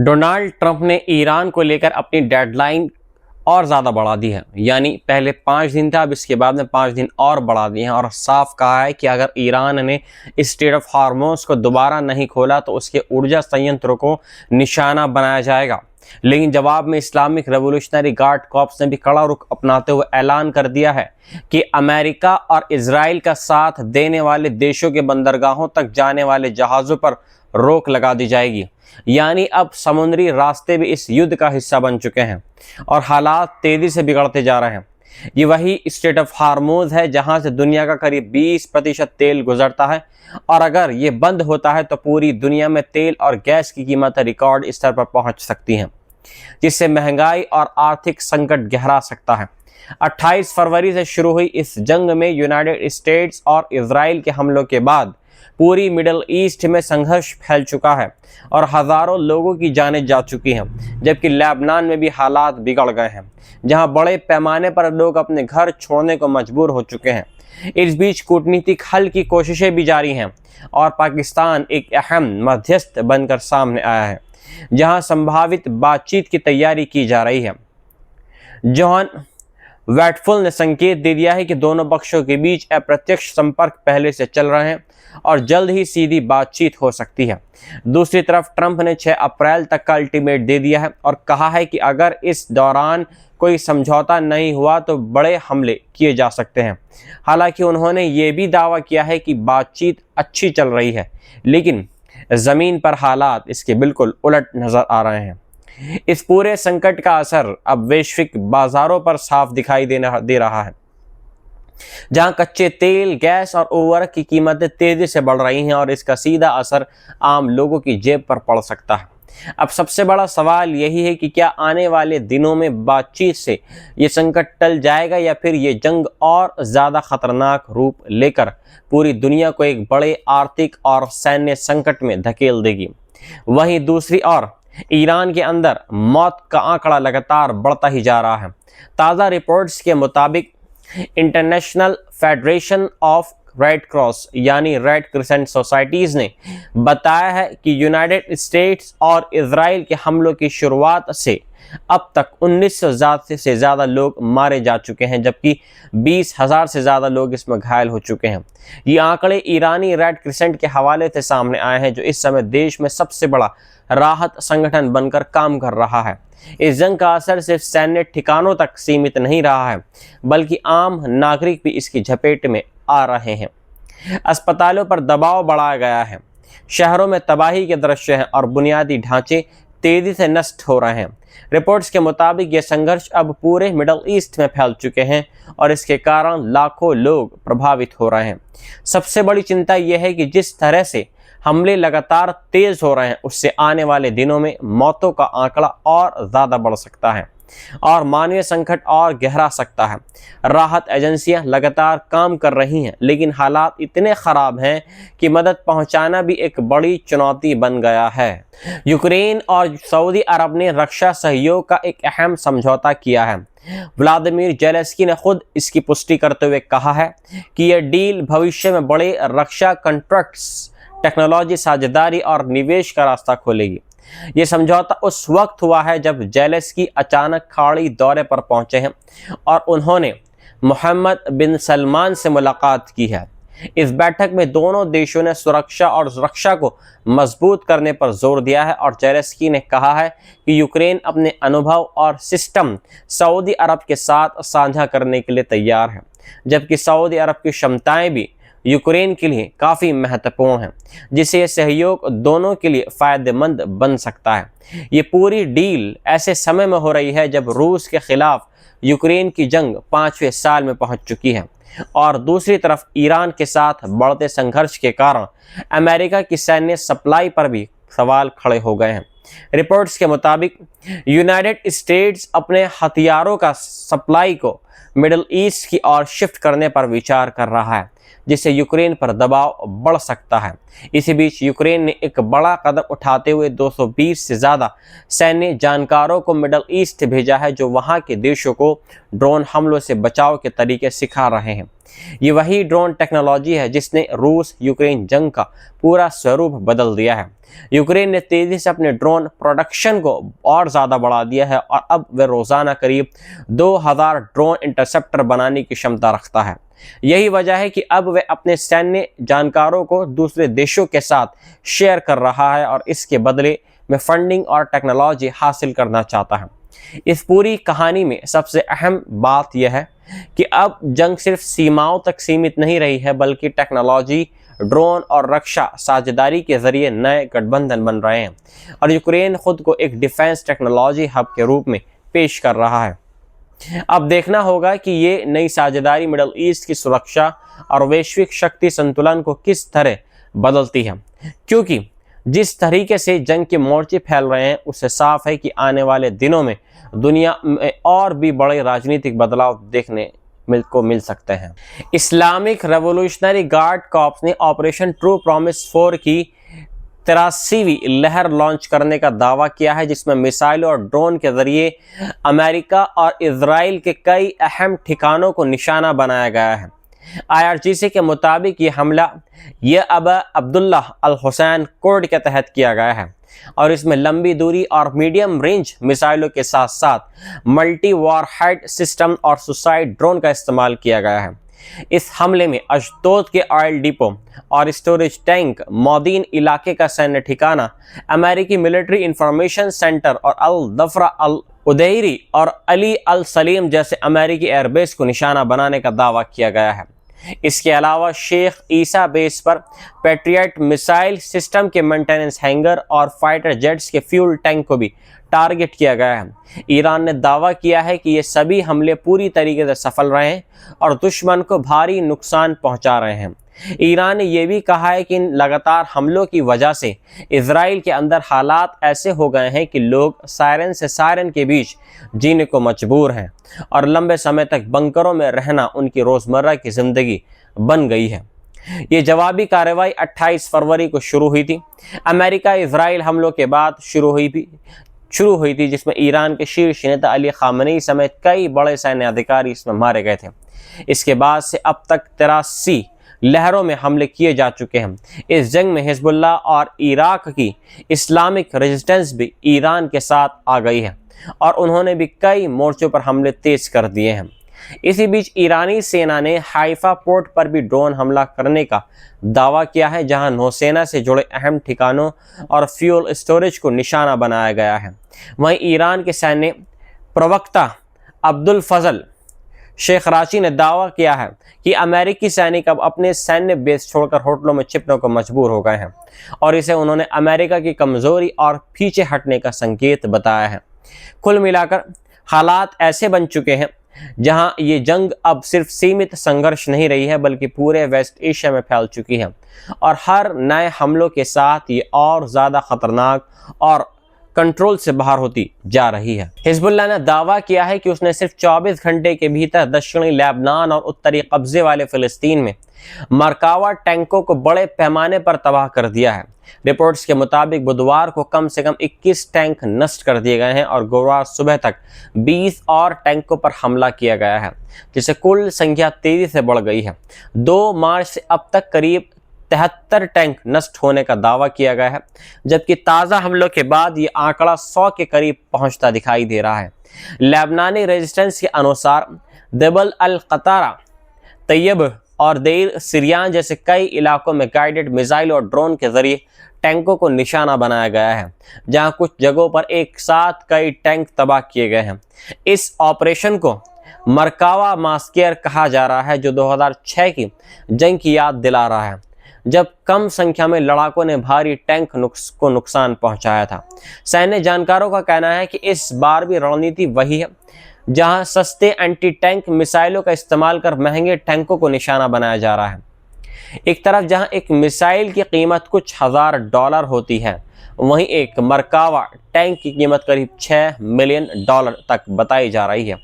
Donald Trump ने Iran को लेकर अपनी डेडलाइन और ज़्यादा बढ़ा दी है। यानी पहले 5 दिन था, अब इसके बाद में 5 दिन और बढ़ा दिए हैं और साफ कहा है कि अगर ईरान ने स्ट्रेट ऑफ हार्मोज को दोबारा नहीं खोला तो उसके ऊर्जा संयंत्रों को निशाना बनाया जाएगा। लेकिन जवाब में इस्लामिक रेवोल्यूशनरी गार्ड कॉर्प्स ने भी कड़ा रुख अपनाते हुए ऐलान कर दिया है कि अमेरिका और इजराइल का साथ देने वाले देशों के बंदरगाहों तक जाने वाले जहाज़ों पर रोक लगा दी जाएगी। यानी अब समुद्री रास्ते भी इस युद्ध का हिस्सा बन चुके हैं और हालात तेजी से बिगड़ते जा रहे हैं। ये वही स्ट्रेट ऑफ हार्मोज है जहां से दुनिया का करीब 20% तेल गुजरता है और अगर ये बंद होता है तो पूरी दुनिया में तेल और गैस की कीमतें रिकॉर्ड स्तर पर पहुंच सकती हैं, जिससे महंगाई और आर्थिक संकट गहरा सकता है। 28 फरवरी से शुरू हुई इस जंग में यूनाइटेड स्टेट्स और इजराइल के हमलों के बाद पूरी मिडल ईस्ट में संघर्ष फैल चुका है और हज़ारों लोगों की जानें जा चुकी हैं, जबकि लेबनान में भी हालात बिगड़ गए हैं, जहां बड़े पैमाने पर लोग अपने घर छोड़ने को मजबूर हो चुके हैं। इस बीच कूटनीतिक हल की कोशिशें भी जारी हैं और पाकिस्तान एक अहम मध्यस्थ बनकर सामने आया है, जहां संभावित बातचीत की तैयारी की जा रही है। जॉन वैटफुल ने संकेत दे दिया है कि दोनों पक्षों के बीच अप्रत्यक्ष संपर्क पहले से चल रहे हैं और जल्द ही सीधी बातचीत हो सकती है। दूसरी तरफ ट्रंप ने 6 अप्रैल तक का अल्टीमेट दे दिया है और कहा है कि अगर इस दौरान कोई समझौता नहीं हुआ तो बड़े हमले किए जा सकते हैं। हालांकि उन्होंने ये भी दावा किया है कि बातचीत अच्छी चल रही है, लेकिन ज़मीन पर हालात इसके बिल्कुल उलट नज़र आ रहे हैं। इस पूरे संकट का असर अब वैश्विक बाजारों पर साफ दिखाई दे रहा है, जहां कच्चे तेल, गैस और उर्वरक की कीमतें तेजी से बढ़ रही हैं और इसका सीधा असर आम लोगों की जेब पर पड़ सकता है। अब सबसे बड़ा सवाल यही है कि क्या आने वाले दिनों में बातचीत से ये संकट टल जाएगा या फिर ये जंग और ज़्यादा खतरनाक रूप लेकर पूरी दुनिया को एक बड़े आर्थिक और सैन्य संकट में धकेल देगी। वहीं दूसरी ओर ईरान के अंदर मौत का आंकड़ा लगातार बढ़ता ही जा रहा है। ताज़ा रिपोर्ट्स के मुताबिक international federation of red cross यानी रेड क्रिसेंट सोसाइटीज़ ने बताया है कि यूनाइटेड स्टेट्स और इजराइल के हमलों की शुरुआत से अब तक 1900 से ज़्यादा लोग मारे जा चुके हैं, जबकि 20,000 से ज़्यादा लोग इसमें घायल हो चुके हैं। ये आंकड़े ईरानी रेड क्रिसेंट के हवाले से सामने आए हैं, जो इस समय देश में सबसे बड़ा राहत संगठन बनकर काम कर रहा है। इस जंग का असर सिर्फ सैन्य ठिकानों तक सीमित नहीं रहा है, बल्कि आम नागरिक भी इसकी झपेट में आ रहे हैं। अस्पतालों पर दबाव बढ़ाया गया है, शहरों में तबाही के दृश्य हैं और बुनियादी ढांचे तेजी से नष्ट हो रहे हैं। रिपोर्ट्स के मुताबिक ये संघर्ष अब पूरे मिडल ईस्ट में फैल चुके हैं और इसके कारण लाखों लोग प्रभावित हो रहे हैं। सबसे बड़ी चिंता यह है कि जिस तरह से हमले लगातार तेज हो रहे हैं, उससे आने वाले दिनों में मौतों का आंकड़ा और ज़्यादा बढ़ सकता है और मानवीय संकट और गहरा सकता है। राहत एजेंसियां लगातार काम कर रही हैं, लेकिन हालात इतने ख़राब हैं कि मदद पहुंचाना भी एक बड़ी चुनौती बन गया है। यूक्रेन और सऊदी अरब ने रक्षा सहयोग का एक अहम समझौता किया है। व्लादिमीर जेलेंस्की ने खुद इसकी पुष्टि करते हुए कहा है कि यह डील भविष्य में बड़े रक्षा कॉन्ट्रैक्ट्स, टेक्नोलॉजी साझेदारी और निवेश का रास्ता खोलेगी। ये समझौता उस वक्त हुआ है जब जेलेंस्की अचानक खाड़ी दौरे पर पहुंचे हैं और उन्होंने मोहम्मद बिन सलमान से मुलाकात की है। इस बैठक में दोनों देशों ने सुरक्षा और रक्षा को मजबूत करने पर जोर दिया है और जेलेंस्की ने कहा है कि यूक्रेन अपने अनुभव और सिस्टम सऊदी अरब के साथ साझा करने के लिए तैयार है, जबकि सऊदी अरब की क्षमताएं भी यूक्रेन के लिए काफ़ी महत्वपूर्ण है, जिससे यह सहयोग दोनों के लिए फ़ायदेमंद बन सकता है। ये पूरी डील ऐसे समय में हो रही है जब रूस के खिलाफ यूक्रेन की जंग 5वें साल में पहुंच चुकी है और दूसरी तरफ ईरान के साथ बढ़ते संघर्ष के कारण अमेरिका की सैन्य सप्लाई पर भी सवाल खड़े हो गए हैं। रिपोर्ट्स के मुताबिक यूनाइटेड स्टेट्स अपने हथियारों का सप्लाई को मिडल ईस्ट की ओर शिफ्ट करने पर विचार कर रहा है, जिससे यूक्रेन पर दबाव बढ़ सकता है। इसी बीच यूक्रेन ने एक बड़ा कदम उठाते हुए 220 से ज़्यादा सैन्य जानकारों को मिडल ईस्ट भेजा है, जो वहां के देशों को ड्रोन हमलों से बचाव के तरीके सिखा रहे हैं। ये वही ड्रोन टेक्नोलॉजी है जिसने रूस यूक्रेन जंग का पूरा स्वरूप बदल दिया है। यूक्रेन ने तेजी से अपने ड्रोन प्रोडक्शन को और ज़्यादा बढ़ा दिया है और अब वे रोज़ाना करीब 2000 ड्रोन इंटरसेप्टर बनाने की क्षमता रखता है। यही वजह है कि अब वे अपने सैन्य जानकारों को दूसरे देशों के साथ शेयर कर रहा है और इसके बदले में फंडिंग और टेक्नोलॉजी हासिल करना चाहता है। इस पूरी कहानी में सबसे अहम बात यह है कि अब जंग सिर्फ सीमाओं तक सीमित नहीं रही है, बल्कि टेक्नोलॉजी, ड्रोन और रक्षा साझेदारी के जरिए नए गठबंधन बन रहे हैं और यूक्रेन खुद को एक डिफेंस टेक्नोलॉजी हब के रूप में पेश कर रहा है। अब देखना होगा कि ये नई साझेदारी मिडल ईस्ट की सुरक्षा और वैश्विक शक्ति संतुलन को किस तरह बदलती है, क्योंकि जिस तरीके से जंग के मोर्चे फैल रहे हैं उससे साफ है कि आने वाले दिनों में दुनिया में और भी बड़े राजनीतिक बदलाव देखने को मिल सकते हैं। इस्लामिक रेवोल्यूशनरी गार्ड कॉर्प्स ने ऑपरेशन ट्रू प्रॉमिस 4 की 83वीं लहर लॉन्च करने का दावा किया है, जिसमें मिसाइल और ड्रोन के जरिए अमेरिका और इजराइल के कई अहम ठिकानों को निशाना बनाया गया है। IRGC के मुताबिक ये हमला अबा अब्दुल्लाह अल हुसैन कोड के तहत किया गया है और इसमें लंबी दूरी और मीडियम रेंज मिसाइलों के साथ साथ मल्टी वॉरहेड सिस्टम और सुसाइड ड्रोन का इस्तेमाल किया गया है। इस हमले में अशदोद के ऑयल डिपो और स्टोरेज टैंक, मौदीन इलाके का सैन्य ठिकाना, अमेरिकी मिलिट्री इंफॉर्मेशन सेंटर और अल दफरा अल उदैरी और अली अल सलीम जैसे अमेरिकी एयरबेस को निशाना बनाने का दावा किया गया है। इसके अलावा शेख ईसा बेस पर पैट्रियट मिसाइल सिस्टम के मेंटेनेंस हैंगर और फाइटर जेट्स के फ्यूल टैंक को भी टारगेट किया गया है। ईरान ने दावा किया है कि ये सभी हमले पूरी तरीके से सफल रहे हैं और दुश्मन को भारी नुकसान पहुंचा रहे हैं। ईरान ने यह भी कहा है कि इन लगातार हमलों की वजह से इजराइल के अंदर हालात ऐसे हो गए हैं कि लोग सायरन से सायरन के बीच जीने को मजबूर हैं और लंबे समय तक बंकरों में रहना उनकी रोज़मर्रा की ज़िंदगी बन गई है। ये जवाबी कार्रवाई 28 फरवरी को शुरू हुई थी। अमेरिका इजराइल हमलों के बाद शुरू हुई थी, जिसमें ईरान के शीर्ष नेता अली खामनेई समेत कई बड़े सैन्य अधिकारी इसमें मारे गए थे। इसके बाद से अब तक 83 लहरों में हमले किए जा चुके हैं। इस जंग में हिजबुल्लाह और इराक की इस्लामिक रेजिस्टेंस भी ईरान के साथ आ गई है और उन्होंने भी कई मोर्चों पर हमले तेज कर दिए हैं। इसी बीच ईरानी सेना ने हाइफा पोर्ट पर भी ड्रोन हमला करने का दावा किया है, जहां नौसेना से जुड़े अहम ठिकानों और फ्यूल स्टोरेज को निशाना बनाया गया है। वहीं ईरान के सैन्य प्रवक्ता अब्दुल फजल शेखराची ने दावा किया है कि अमेरिकी सैनिक अब अपने सैन्य बेस छोड़कर होटलों में छिपने को मजबूर हो गए हैं और इसे उन्होंने अमेरिका की कमजोरी और पीछे हटने का संकेत बताया है। कुल मिलाकर हालात ऐसे बन चुके हैं जहां ये जंग अब सिर्फ सीमित संघर्ष नहीं रही है, बल्कि पूरे वेस्ट एशिया में फैल चुकी है और हर नए हमलों के साथ ये और ज़्यादा खतरनाक और कंट्रोल से बाहर होती जा रही है। हिजबुल्लाह ने दावा किया है कि उसने सिर्फ 24 घंटे के भीतर दक्षिणी लेबनान और उत्तरी कब्जे वाले फिलिस्तीन में मरकावा टैंकों को बड़े पैमाने पर तबाह कर दिया है। रिपोर्ट्स के मुताबिक बुधवार को कम से कम 21 टैंक नष्ट कर दिए गए हैं और गुरुवार सुबह तक 20 और टैंकों पर हमला किया गया है, जिससे कुल संख्या तेजी से बढ़ गई है। 2 मार्च से अब तक करीब 73 टैंक नष्ट होने का दावा किया गया है, जबकि ताज़ा हमलों के बाद ये आंकड़ा 100 के करीब पहुंचता दिखाई दे रहा है। लेबनानी रेजिस्टेंस के अनुसार देबल अल कतारा, तैयब और देर सिरियान जैसे कई इलाकों में गाइडेड मिसाइल और ड्रोन के जरिए टैंकों को निशाना बनाया गया है, जहां कुछ जगहों पर एक साथ कई टैंक तबाह किए गए हैं। इस ऑपरेशन को मरकावा मास्केर कहा जा रहा है, जो 2006 की जंग की याद दिला रहा है, जब कम संख्या में लड़ाकों ने भारी टैंक को नुकसान पहुंचाया था। सैन्य जानकारों का कहना है कि इस बार भी रणनीति वही है, जहां सस्ते एंटी टैंक मिसाइलों का इस्तेमाल कर महंगे टैंकों को निशाना बनाया जा रहा है। एक तरफ जहां एक मिसाइल की कीमत कुछ $1000 होती है, वहीं एक मरकावा टैंक की कीमत करीब $6 मिलियन तक बताई जा रही है।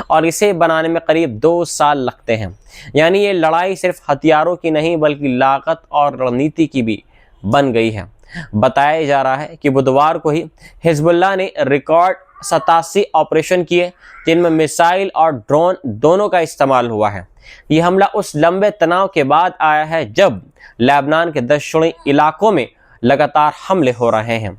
और इसे बनाने में करीब 2 साल लगते हैं। यानी ये लड़ाई सिर्फ हथियारों की नहीं बल्कि लागत और रणनीति की भी बन गई है। बताया जा रहा है कि बुधवार को ही हिजबुल्लाह ने रिकॉर्ड 87 ऑपरेशन किए जिनमें मिसाइल और ड्रोन दोनों का इस्तेमाल हुआ है। ये हमला उस लंबे तनाव के बाद आया है जब लेबनान के दक्षिणी इलाकों में लगातार हमले हो रहे हैं।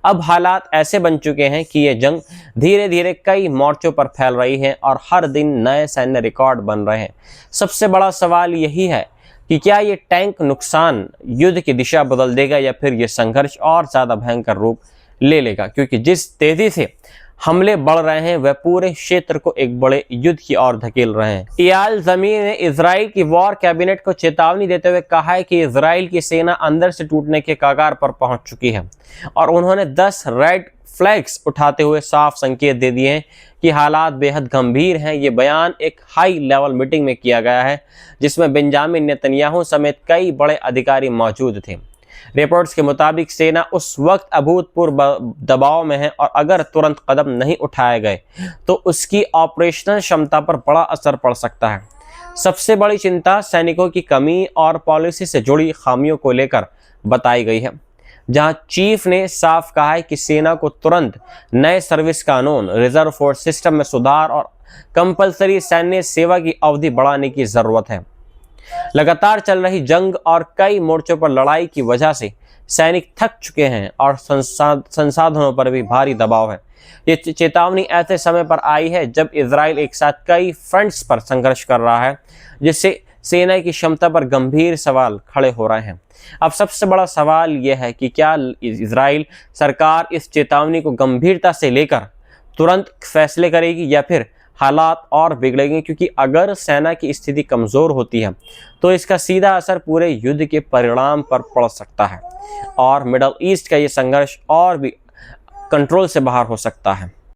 अब हालात ऐसे बन चुके हैं कि ये जंग धीरे धीरे कई मोर्चों पर फैल रही है और हर दिन नए सैन्य रिकॉर्ड बन रहे हैं। सबसे बड़ा सवाल यही है कि क्या ये टैंक नुकसान युद्ध की दिशा बदल देगा या फिर ये संघर्ष और ज़्यादा भयंकर रूप ले लेगा, क्योंकि जिस तेज़ी से हमले बढ़ रहे हैं वह पूरे क्षेत्र को एक बड़े युद्ध की ओर धकेल रहे हैं। इयाल ज़मीर ने इजराइल की वॉर कैबिनेट को चेतावनी देते हुए कहा है कि इजराइल की सेना अंदर से टूटने के कगार पर पहुंच चुकी है और उन्होंने 10 रेड फ्लैग्स उठाते हुए साफ संकेत दे दिए हैं कि हालात बेहद गंभीर हैं। ये बयान एक हाई लेवल मीटिंग में किया गया है जिसमें बेंजामिन नेतन्याहू समेत कई बड़े अधिकारी मौजूद थे। रिपोर्ट्स के मुताबिक सेना उस वक्त अभूतपूर्व दबाव में है और अगर तुरंत कदम नहीं उठाए गए तो उसकी ऑपरेशनल क्षमता पर बड़ा असर पड़ सकता है। सबसे बड़ी चिंता सैनिकों की कमी और पॉलिसी से जुड़ी खामियों को लेकर बताई गई है, जहां चीफ ने साफ कहा है कि सेना को तुरंत नए सर्विस कानून, रिजर्व फोर्स सिस्टम में सुधार और कंपलसरी सैन्य सेवा की अवधि बढ़ाने की जरूरत है। लगातार चल रही जंग और कई मोर्चों पर लड़ाई की वजह से सैनिक थक चुके हैं और संसाधनों पर भी भारी दबाव है। ये चेतावनी ऐसे समय पर आई है जब इजराइल एक साथ कई फ्रंट्स पर संघर्ष कर रहा है, जिससे सेना की क्षमता पर गंभीर सवाल खड़े हो रहे हैं। अब सबसे बड़ा सवाल यह है कि क्या इजराइल सरकार इस चेतावनी को गंभीरता से लेकर तुरंत फैसले करेगी या फिर हालात और बिगड़ेंगे, क्योंकि अगर सेना की स्थिति कमज़ोर होती है तो इसका सीधा असर पूरे युद्ध के परिणाम पर पड़ सकता है और मिडल ईस्ट का ये संघर्ष और भी कंट्रोल से बाहर हो सकता है।